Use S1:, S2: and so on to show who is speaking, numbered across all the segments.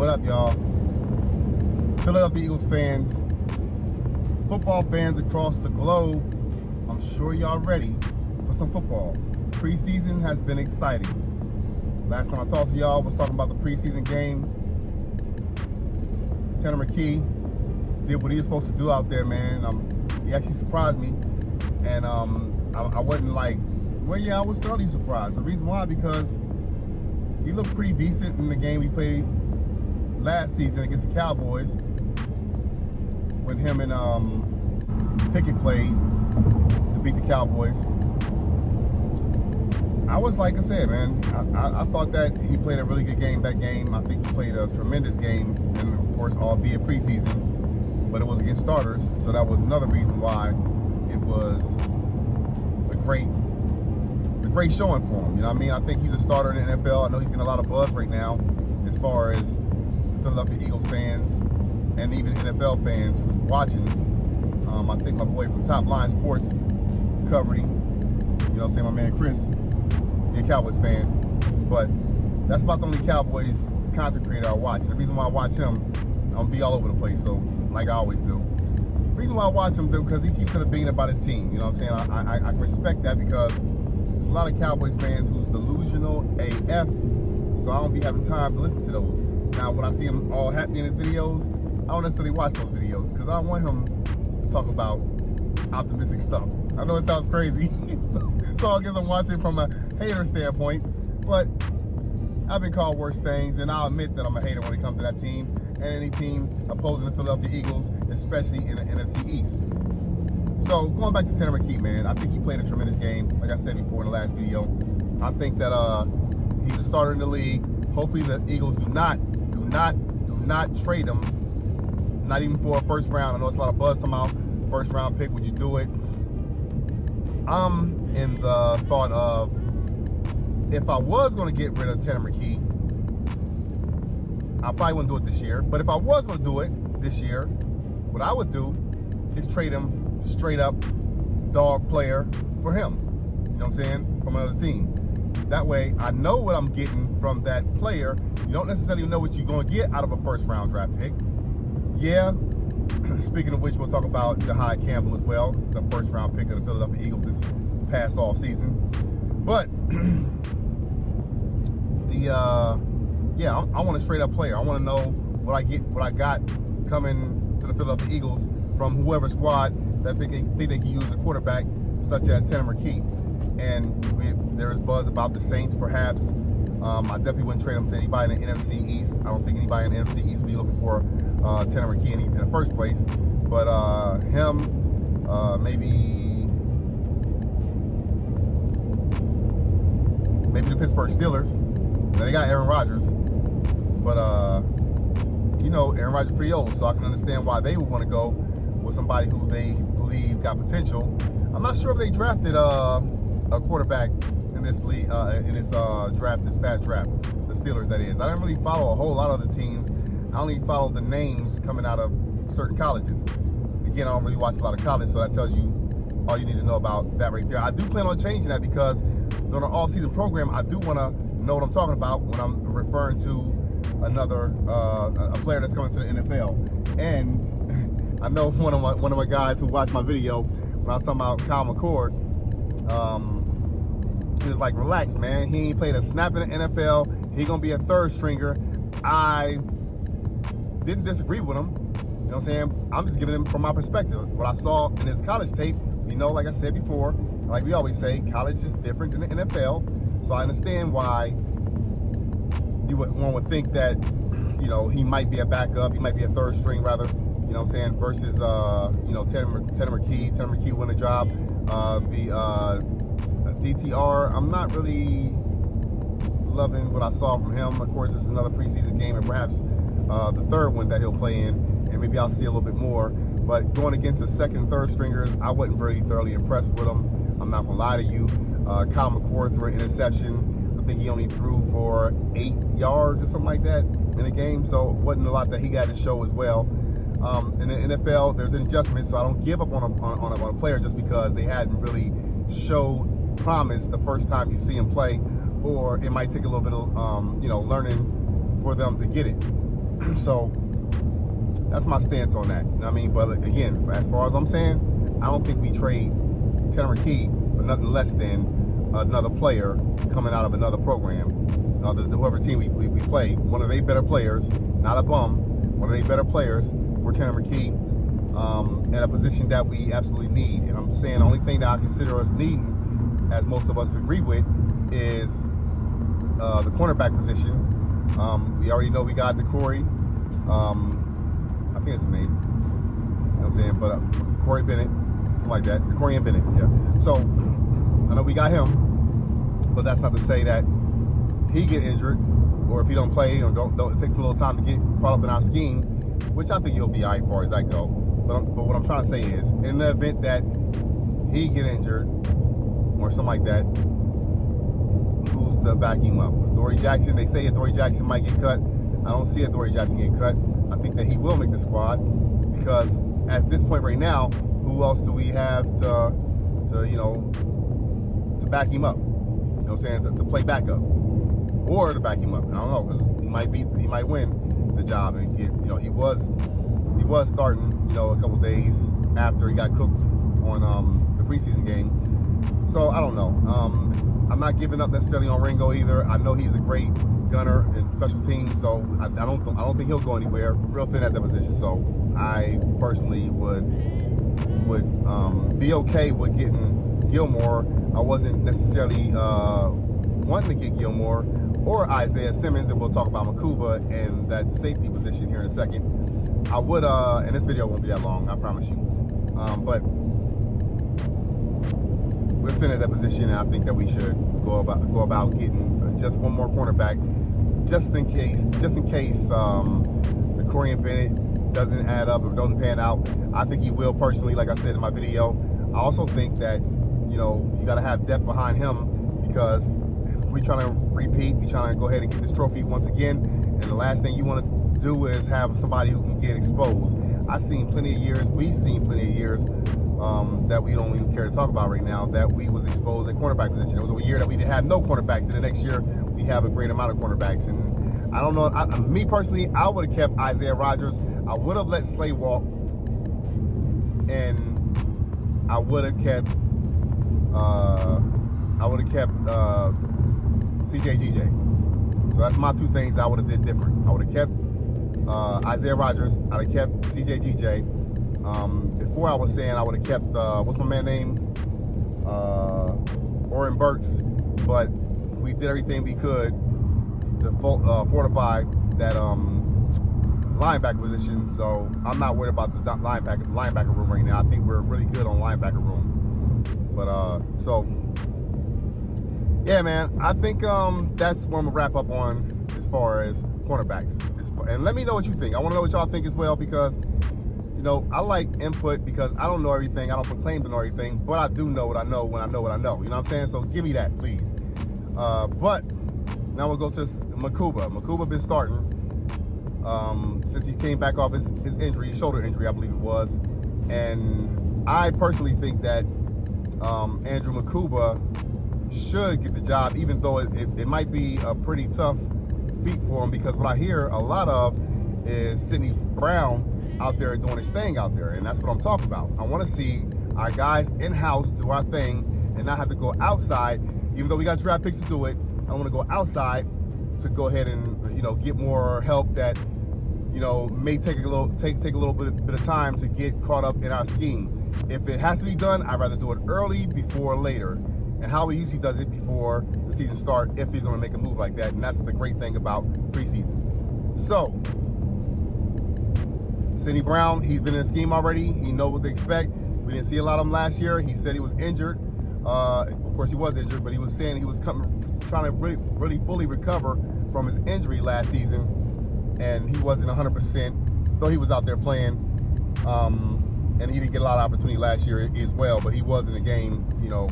S1: What up, y'all? Philadelphia Eagles fans, football fans across the globe, I'm sure y'all ready for some football. Preseason has been exciting. Last time I talked to y'all, was talking about the preseason game. Tanner McKee did what he was supposed to do out there, man. He actually surprised me, and I wasn't like, well, yeah, I was thoroughly surprised. The reason why, because he looked pretty decent in the game he played last season against the Cowboys when him and Pickett played to beat the Cowboys. I was, like I said, man, I thought that he played a really good game that game. I think he played a tremendous game, and of course, albeit preseason, but it was against starters, so that was another reason why it was a great showing for him. You know what I mean? I think he's a starter in the NFL. I know he's getting a lot of buzz right now as far as Philadelphia Eagles fans and even NFL fans who's watching. I think my boy from Top Line Sports covered him. You know what I'm saying? My man Chris, he's a Cowboys fan. But that's about the only Cowboys content creator I watch. The reason why I watch him, I'm going to be all over the place, so like I always do. The reason why I watch him, though, because he keeps it being about his team. You know what I'm saying? I respect that, because there's a lot of Cowboys fans who's delusional AF, so I don't be having time to listen to those. Now, when I see him all happy in his videos, I don't necessarily watch those videos, because I don't want him to talk about optimistic stuff. I know it sounds crazy, so I guess I'm watching from a hater standpoint, but I've been called worse things, and I'll admit that I'm a hater when it comes to that team, and any team opposing the Philadelphia Eagles, especially in the NFC East. So, going back to Tanner McKee, man, I think he played a tremendous game, like I said before in the last video. I think that he's a starter in the league. Hopefully the Eagles do not trade him, not even for a first round. I know it's a lot of buzz talking about first round pick. Would you do it? I'm in the thought of, if I was going to get rid of Tanner McKee, I probably wouldn't do it this year. But if I was going to do it this year, what I would do is trade him straight up dog player for him. You know what I'm saying? From another team. That way, I know what I'm getting from that player. You don't necessarily know what you're going to get out of a first-round draft pick. Yeah, speaking of which, we'll talk about Dougie Campbell as well, the first-round pick of the Philadelphia Eagles this past off-season. But, yeah, I want a straight-up player. I want to know what I got coming to the Philadelphia Eagles from whoever squad that think they can use a quarterback such as Tanner McKee. And there is buzz about the Saints, perhaps. I definitely wouldn't trade him to anybody in the NFC East. I don't think anybody in the NFC East would be looking for Tanner McKee in the first place. But him, maybe the Pittsburgh Steelers. Now, they got Aaron Rodgers. But, you know, Aaron Rodgers is pretty old, so I can understand why they would want to go with somebody who they believe got potential. I'm not sure if they drafted a quarterback in this league, in this draft, this past draft, the Steelers, that is. I didn't really follow a whole lot of the teams. I only followed the names coming out of certain colleges. Again, I don't really watch a lot of college, so that tells you all you need to know about that right there. I do plan on changing that, because during an all-season program, I do want to know what I'm talking about when I'm referring to another a player that's coming to the NFL. And I know one of my guys who watched my video when I was talking about Kyle McCord, he was like, relax, man. He ain't played a snap in the NFL. He gonna be a third stringer. I didn't disagree with him. You know what I'm saying? I'm just giving him from my perspective. What I saw in his college tape, you know, like I said before, like we always say, college is different than the NFL. So I understand why one would think that, you know, he might be a backup. He might be a third string, rather. You know what I'm saying? Versus, you know, Tanner McKee. Tanner McKee won a job. DTR, I'm not really loving what I saw from him. Of course, it's another preseason game, and perhaps the third one that he'll play in, and maybe I'll see a little bit more. But going against the second and third stringers, I wasn't very thoroughly impressed with him. I'm not going to lie to you. Kyle McCord threw an interception. I think he only threw for 8 yards or something like that in a game, so it wasn't a lot that he got to show as well. In the NFL, there's an adjustment, so I don't give up on a player just because they hadn't really showed promise the first time you see him play, or it might take a little bit of you know, learning for them to get it. So that's my stance on that. I mean, but again, as far as I'm saying, I don't think we trade Tanner McKee for nothing less than another player coming out of another program. Whoever team we play, one of their better players, not a bum, one of their better players for Tanner McKee at a position that we absolutely need. And I'm saying the only thing that I consider us needing, as most of us agree with, is the cornerback position. We already know we got the Corey. I think that's his name. You know what I'm saying? But Corey Bennett, something like that. Corey and Bennett, yeah. So I know we got him, but that's not to say that he get injured, or if he don't play, or don't it takes a little time to get caught up in our scheme, which I think he'll be all right as far as that go. But what I'm trying to say is, in the event that he get injured or something like that, who's to back him up? Dory Jackson, they say Dory Jackson might get cut. I don't see Dory Jackson get cut. I think that he will make the squad, because at this point right now, who else do we have to back him up? You know what I'm saying? To play backup or to back him up. I don't know, because he might win the job and get. He was starting. A couple days after he got cooked on the preseason game. So I don't know. I'm not giving up necessarily on Ringo either. I know he's a great gunner in special teams, so I don't think he'll go anywhere. Real thin at that position. So I personally would be okay with getting Gilmore. I wasn't necessarily wanting to get Gilmore or Isaiah Simmons, and we'll talk about Makuba and that safety position here in a second. I would, and this video won't be that long, I promise you. But we're thin at that position, and I think that we should go about getting just one more cornerback, just in case the Corey and Bennett doesn't add up or doesn't pan out. I think he will personally, like I said in my video. I also think that you got to have depth behind him, because if we trying to repeat, we trying to go ahead and get this trophy once again, and the last thing you want to do is have somebody who can get exposed. We've seen plenty of years that we don't even care to talk about right now, that we was exposed at cornerback position. It was a year that we didn't have no cornerbacks, and the next year we have a great amount of cornerbacks. And I don't know, me personally, I would have kept Isaiah Rodgers. I would have let Slay walk, and I would have kept CJ So that's my two things that I would have did different. I would have kept Isaiah Rodgers. I'd have kept CJ before I was saying I would have kept, what's my man name? Oren Burks. But we did everything we could to fortify that linebacker position. So I'm not worried about the linebacker room right now. I think we're really good on linebacker room. But so yeah, man, I think that's what I'm gonna wrap up on as far as cornerbacks. And let me know what you think. I want to know what y'all think as well, because I like input, because I don't know everything. I don't proclaim to know everything, but I do know what I know when I know what I know. You know what I'm saying? So give me that, please. But now we'll go to Makuba. Makuba been starting since he came back off his injury, his shoulder injury, I believe it was. And I personally think that Andrew Makuba should get the job, even though it might be a pretty tough feat for him, because what I hear a lot of is Sidney Brown out there doing his thing out there, and that's what I'm talking about. I want to see our guys in-house do our thing and not have to go outside, even though we got draft picks to do it. I want to go outside to go ahead and get more help that may take a little bit of time to get caught up in our scheme. If it has to be done, I'd rather do it early before later. And how he usually does it before the season starts, if he's going to make a move like that. And that's the great thing about preseason. So, Sidney Brown, he's been in the scheme already. He knows what to expect. We didn't see a lot of him last year. He said he was injured. Of course, he was injured, but he was saying he was trying to really fully recover from his injury last season. And he wasn't 100%, though he was out there playing. And he didn't get a lot of opportunity last year as well, but he was in the game,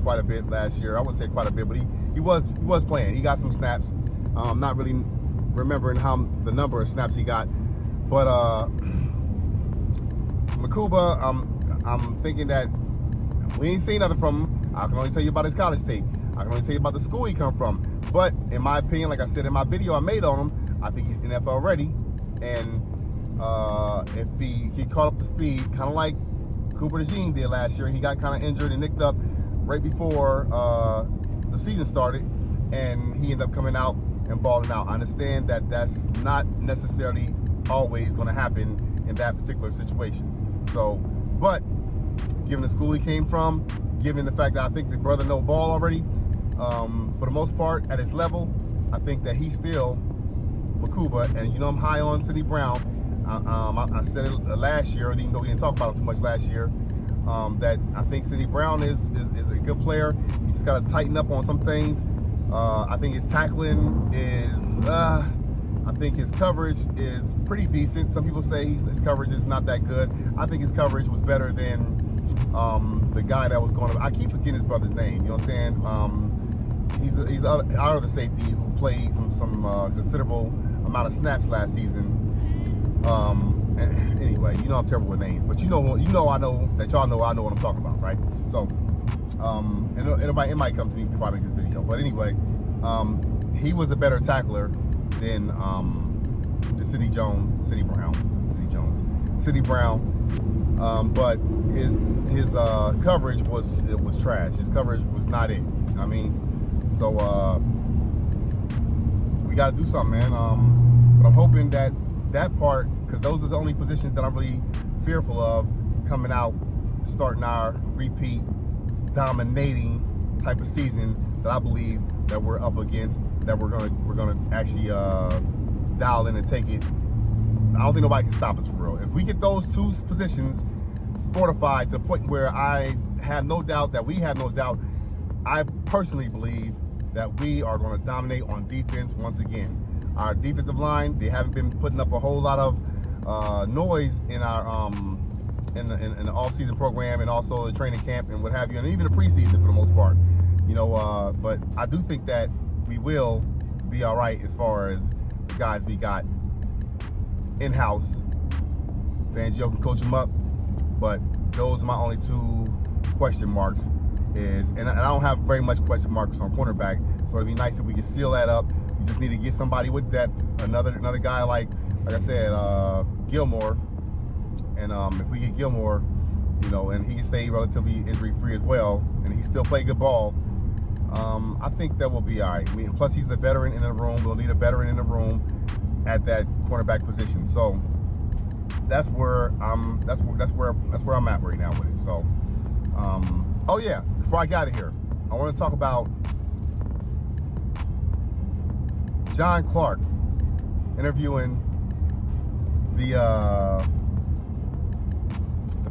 S1: quite a bit last year. I wouldn't say quite a bit, but he was playing. He got some snaps. Not really remembering the number of snaps he got, but Makuba, I'm thinking that we ain't seen nothing from him. I can only tell you about his college tape. I can only tell you about the school he come from. But in my opinion, like I said in my video I made on him, I think he's NFL ready. And if he caught up to speed, kind of like Cooper DeJean did last year, he got kind of injured and nicked up right before the season started, and he ended up coming out and balling out. I understand that that's not necessarily always going to happen in that particular situation. So, but given the school he came from, given the fact that I think the brother know ball already, for the most part at his level, I think that he's still Makuba. And you know I'm high on Sidney Brown. I said it last year, even though we didn't talk about him too much last year, that I think Sidney Brown is a good player. He's just got to tighten up on some things. I think his tackling is, I think his coverage is pretty decent. Some people say his coverage is not that good. I think his coverage was better than the guy that was going to, I keep forgetting his brother's name, you know what I'm saying? He's our other safety who played some considerable amount of snaps last season. Anyway, you know I'm terrible with names, but I know that y'all know I know what I'm talking about, right? So, and it might come to me before I make this video, but anyway, he was a better tackler than Sidney Brown. But his coverage was trash. His coverage was not it. I mean, so we got to do something, man. But I'm hoping that part, because those are the only positions that I'm really fearful of coming out, starting our repeat dominating type of season that I believe that we're up against, that we're gonna actually dial in and take it. I don't think nobody can stop us for real. If we get those two positions fortified to the point where I have no doubt that we have no doubt, I personally believe that we are going to dominate on defense once again. Our defensive line, they haven't been putting up a whole lot of noise in our in the off-season program and also the training camp and what have you, and even the preseason for the most part. You know, but I do think that we will be all right as far as the guys we got in-house. Fangio can coach them up, but those are my only two question marks. And I don't have very much question marks on cornerback, so it'd be nice if we could seal that up. You just need to get somebody with depth, another guy like I said, Gilmore. And if we get Gilmore, you know, and he can stay relatively injury-free as well, and he still play good ball, I think that will be all right. I mean, plus he's a veteran in the room. We'll need a veteran in the room at that cornerback position. So that's where I'm at right now with it. So, oh yeah, before I got here, I want to talk about John Clark interviewing the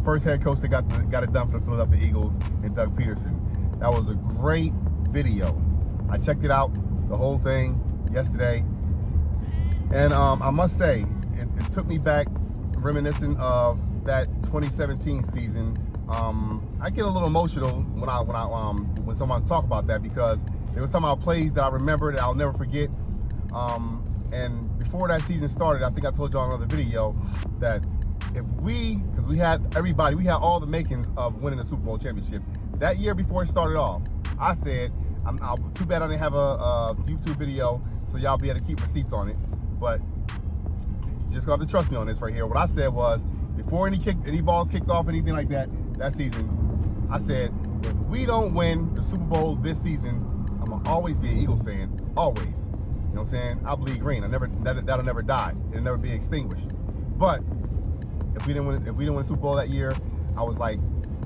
S1: first head coach that got it done for the Philadelphia Eagles, and Doug Peterson. That was a great video. I checked it out, the whole thing, yesterday, and I must say it took me back, reminiscent of that 2017 season. I get a little emotional when someone talk about that, because there was some of our plays that I remember that I'll never forget. And before that season started, I think I told y'all in another video that because we had all the makings of winning the Super Bowl championship. That year before it started off, I said, too bad I didn't have a YouTube video, so y'all be able to keep receipts on it. But you just have to trust me on this right here. What I said was, before any balls kicked off, anything like that season, I said, if we don't win the Super Bowl this season, I'm gonna always be an Eagles fan, always. You know what I'm saying? I bleed green. That'll never die. It'll never be extinguished. But if we didn't win the Super Bowl that year, I was like,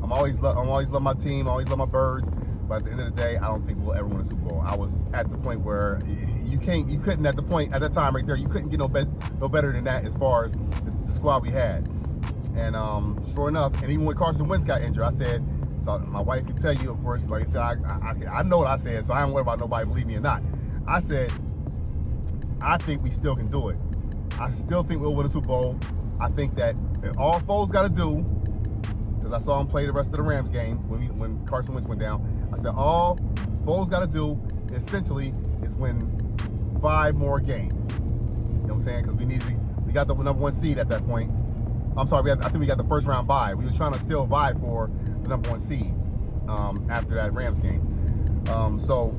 S1: I'm always love my team, I always love my birds. But at the end of the day, I don't think we'll ever win a Super Bowl. I was at the point where you couldn't at that time right there, you couldn't get no better than that as far as the squad we had. And sure enough, and even when Carson Wentz got injured, I said, so my wife can tell you, of course, like I said, I know what I said, so I don't worry about nobody believe me or not. I said, I think we still can do it. I still think we'll win a Super Bowl. I think that all Foles got to do, because I saw him play the rest of the Rams game when Carson Wentz went down. I said all Foles got to do essentially is win 5 more games. You know what I'm saying? Because we got the number 1 seed at that point. I'm sorry, I think we got the first round bye. We were trying to still vie for the number 1 seed after that Rams game. So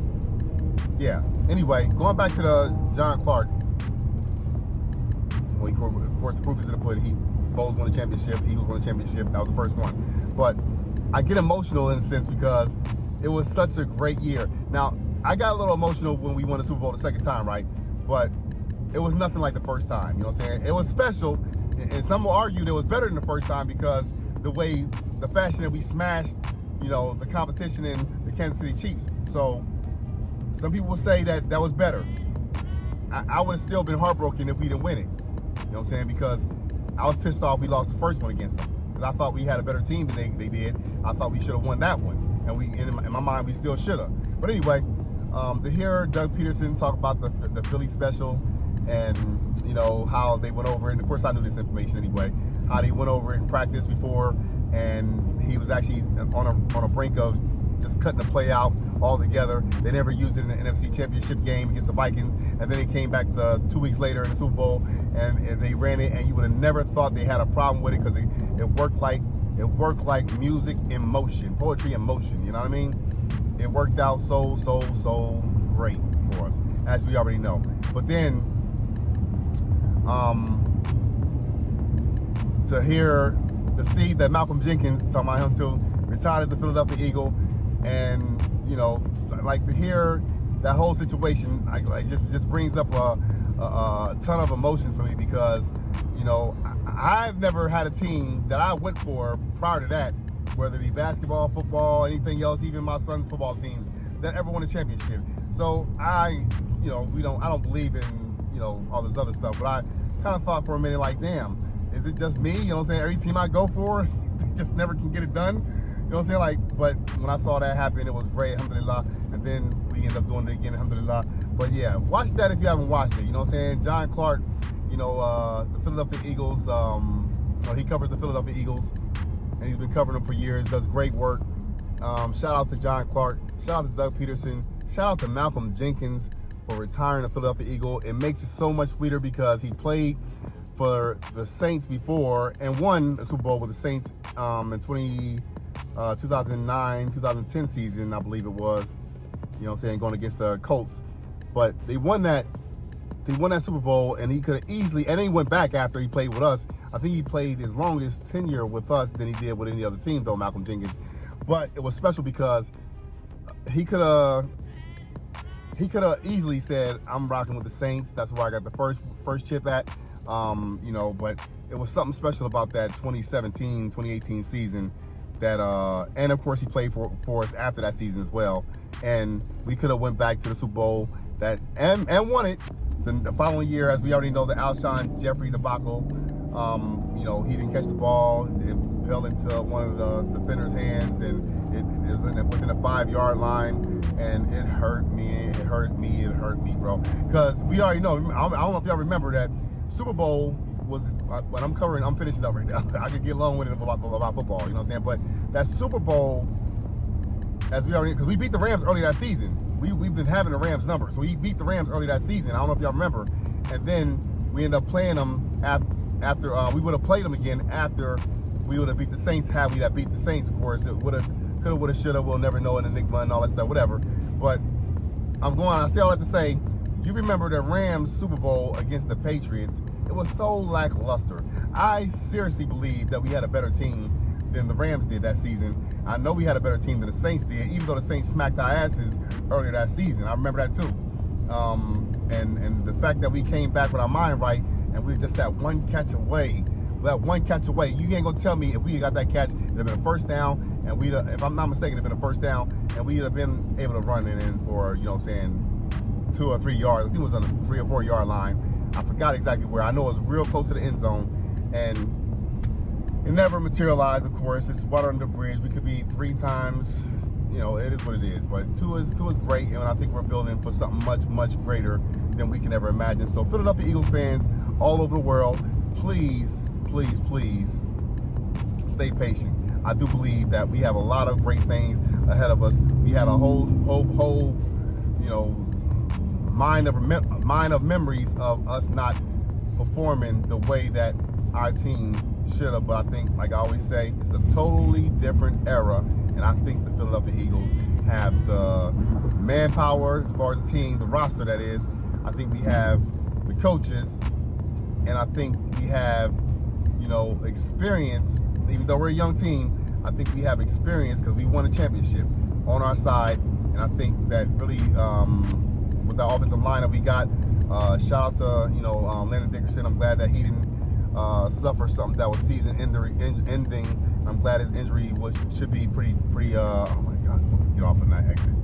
S1: yeah. Anyway, going back to the John Clark Well, of course, the proof is in the pudding. Bulls won the championship. Eagles won the championship. That was the first one. But I get emotional in a sense because it was such a great year. Now, I got a little emotional when we won the Super Bowl the second time, right? But it was nothing like the first time. You know what I'm saying? It was special, and some will argue that it was better than the first time because the fashion that we smashed, the competition in the Kansas City Chiefs. So some people will say that was better. I would have still been heartbroken if we didn't win it. You know what I'm saying? Because I was pissed off we lost the first one against them. Because I thought we had a better team than they did. I thought we should have won that one. And in my mind, we still should have. But anyway, to hear Doug Peterson talk about the Philly special and, how they went over it. And of course, I knew this information anyway. How they went over it in practice before. And he was actually on a brink of just cutting the play out altogether. They never used it in the NFC Championship game against the Vikings, and then he came back 2 weeks later in the Super Bowl, and they ran it, and you would have never thought they had a problem with it because it worked like music in motion, poetry in motion. You know what I mean? It worked out so great for us, as we already know. But then, to see that Malcolm Jenkins, talking about him too, retired as a Philadelphia Eagle, and to hear that whole situation, just brings up a ton of emotions for me because I've never had a team that I went for prior to that, whether it be basketball, football, anything else, even my son's football teams, that ever won a championship. So I don't believe in all this other stuff, but I kind of thought for a minute damn, is it just me? You know what I'm saying? Every team I go for, just never can get it done. You know what I'm saying? But when I saw that happen, it was great, alhamdulillah. And then we ended up doing it again, alhamdulillah. But yeah, watch that if you haven't watched it. You know what I'm saying? John Clark, the Philadelphia Eagles, he covers the Philadelphia Eagles, and he's been covering them for years, does great work. Shout out to John Clark. Shout out to Doug Peterson. Shout out to Malcolm Jenkins for retiring a Philadelphia Eagle. It makes it so much sweeter because he played for the Saints before and won a Super Bowl with the Saints in 2009, 2010 season, I believe it was, going against the Colts. But they won that Super Bowl, and he could have easily, and then he went back after he played with us. I think he played his longest tenure with us than he did with any other team, though, Malcolm Jenkins. But it was special because he could have easily said, I'm rocking with the Saints. That's where I got the first chip at. But it was something special about that 2017, 2018 season that, and of course he played for us after that season as well. And we could have went back to the Super Bowl and won it. The following year, as we already know, the Alshon Jeffrey debacle, he didn't catch the ball. It fell into one of the defender's hands, and it was within a 5-yard line, and it hurt me, bro. Because we already know, I don't know if y'all remember that Super Bowl was what I'm finishing up right now. I could get long with it about football, you know what I'm saying? But that Super Bowl, because we beat the Rams early that season. We've been having the Rams number, so we beat the Rams early that season. I don't know if y'all remember. And then we ended up playing them after we would have played them again after we would have beat the Saints. Had we that beat the Saints, of course, it coulda, woulda, shoulda. We'll never know, an enigma and all that stuff, whatever. But I say all that to say, you remember the Rams Super Bowl against the Patriots? It was so lackluster. I seriously believe that we had a better team than the Rams did that season. I know we had a better team than the Saints did, even though the Saints smacked our asses earlier that season. I remember that too. And the fact that we came back with our mind right, and we were just that one catch away. You ain't gonna tell me if we got that catch, it'd have been a first down, and if I'm not mistaken, it'd have been a first down, and we'd have been able to run it in for, 2 or 3 yards. I think it was on the 3 or 4 yard line. I forgot exactly where. I know it was real close to the end zone, and it never materialized, of course. It's water under the bridge. We could be 3 times, it is what it is. But 2 is great, and I think we're building for something much, much greater than we can ever imagine. So Philadelphia Eagles fans all over the world, please, please, please stay patient. I do believe that we have a lot of great things ahead of us. We had a whole mind of memories of us not performing the way that our team should have. But I think, like I always say, it's a totally different era, and I think the Philadelphia Eagles have the manpower as far as the team, the roster that is. I think we have the coaches, And I think we have, experience. Even though we're a young team, I think we have experience because we won a championship on our side. And I think that really, with the offensive line that we got, shout out to, Landon Dickerson. I'm glad that he didn't suffer something that was season ending. I'm glad his injury should be pretty. Oh my God, I'm supposed to get off on that exit.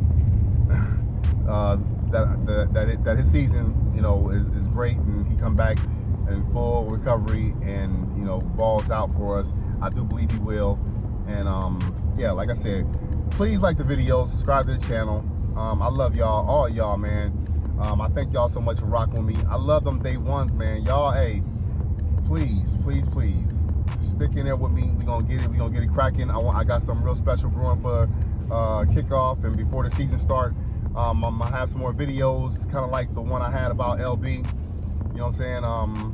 S1: That his season, is great, and he come back in full recovery and balls out for us. I do believe he will. And like I said, please like the video, subscribe to the channel. I love y'all, all y'all, man. I thank y'all so much for rocking with me. I love them day ones, man. Y'all, hey, please stick in there with me. We gonna get it cracking. I got something real special brewing for kickoff and before the season start. I'm gonna have some more videos, kind of like the one I had about LB. You know what I'm saying?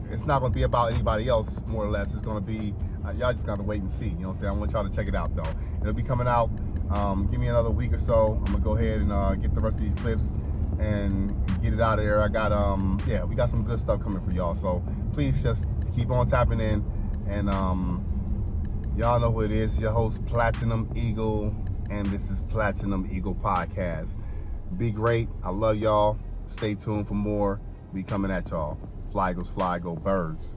S1: It's not gonna be about anybody else, more or less. It's gonna be y'all just gotta wait and see. You know what I'm saying? I want y'all to check it out though. It'll be coming out. Give me another week or so. I'm gonna go ahead and get the rest of these clips and get it out of there. I got we got some good stuff coming for y'all. So please just keep on tapping in. And y'all know who it is. Your host, Platinum Eagle, and this is Platinum Eagle Podcast. Be great. I love y'all. Stay tuned for more. Be coming at y'all. Fly, Eagles, fly, go birds.